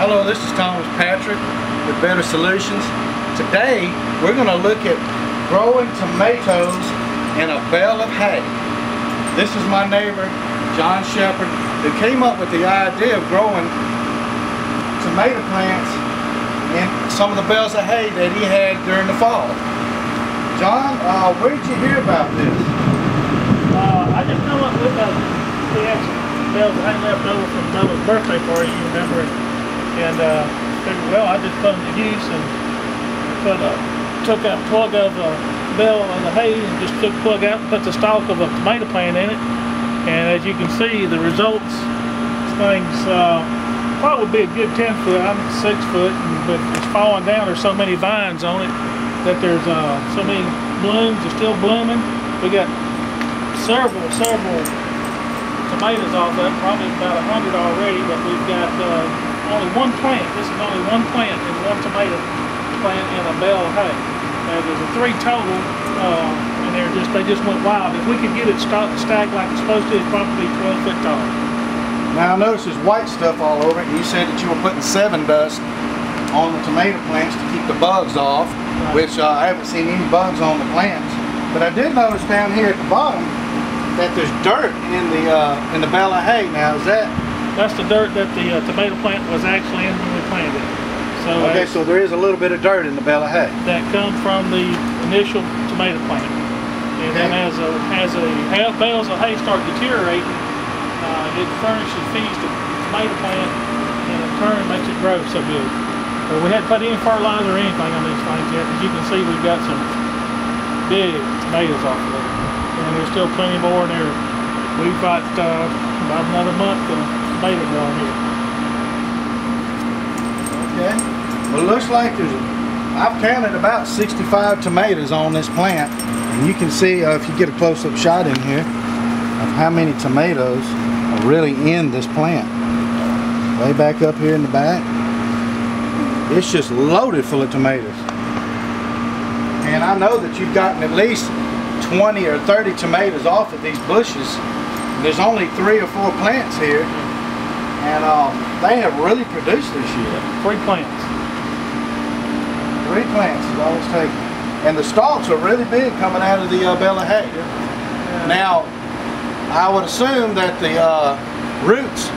Hello, this is Thomas Patrick with Better Solutions. Today we're going to look at growing tomatoes in a bale of hay. This is my neighbor John Shepherd who came up with the idea of growing tomato plants in some of the bales of hay that he had during the fall. John, where did you hear about this? I just come up with we had some bales of hay left over from Noah's birthday party, you remember it. And figured, well, I just put them to use and took a plug of a bale of the hay and just took the plug out and put the stalk of a tomato plant in it. And as you can see, the results, things probably would be a good 10 foot. I'm 6 foot, but it's falling down. There's so many vines on it that there's so many blooms are still blooming. We got several tomatoes off of it, probably about 100 already, but we've got only one plant. This is only one plant and one tomato plant in a bale of hay. Now there's 3 total, and they just went wild. If we could get it stacked like it's supposed to, it's probably 12 foot tall. Now I noticed there's white stuff all over it, and you said that you were putting 7 dust on the tomato plants to keep the bugs off, right. Which I haven't seen any bugs on the plants. But I did notice down here at the bottom that there's dirt in the bale of hay. Now is that? That's the dirt that the tomato plant was actually in when we planted it. So okay, so there is a little bit of dirt in the bale of hay. That comes from the initial tomato plant. And then as bales of hay start deteriorating, it furnishes feeds to the tomato plant and in turn makes it grow so good. But we hadn't put any fertilizer or anything on these things yet. As you can see, we've got some big tomatoes off of it. And there's still plenty more in there. We've got about another month of tomato growing here. Okay. Well, it looks like I've counted about 65 tomatoes on this plant. And you can see, if you get a close-up shot in here, of how many tomatoes are really in this plant. Way back up here in the back. It's just loaded full of tomatoes. And I know that you've gotten at least 20 or 30 tomatoes off of these bushes. There's only 3 or 4 plants here, and they have really produced this year. 3 plants. 3 plants is all it's taking. And the stalks are really big coming out of the bale of hay. Yeah. Now, I would assume that the roots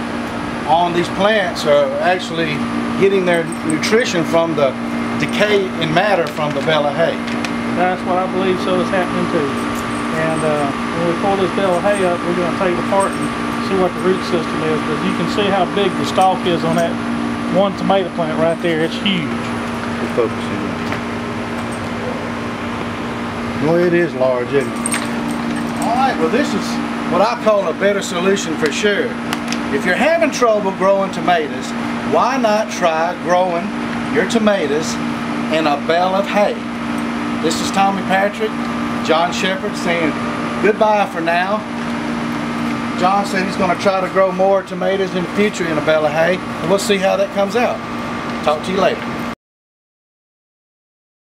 on these plants are actually getting their nutrition from the decay in matter from the bale of hay. That's what I believe so is happening too. And when we pull this bale of hay up, we're going to take it apart and see what the root system is. But you can see how big the stalk is on that one tomato plant right there. It's huge. We're focusing. Well, it is large, isn't it? Alright, well this is what I call a better solution for sure. If you're having trouble growing tomatoes, why not try growing your tomatoes in a bale of hay? This is Tommy Patrick, John Shepherd saying goodbye for now. John said he's going to try to grow more tomatoes in the future in a bale of hay, and we'll see how that comes out. Talk to you later.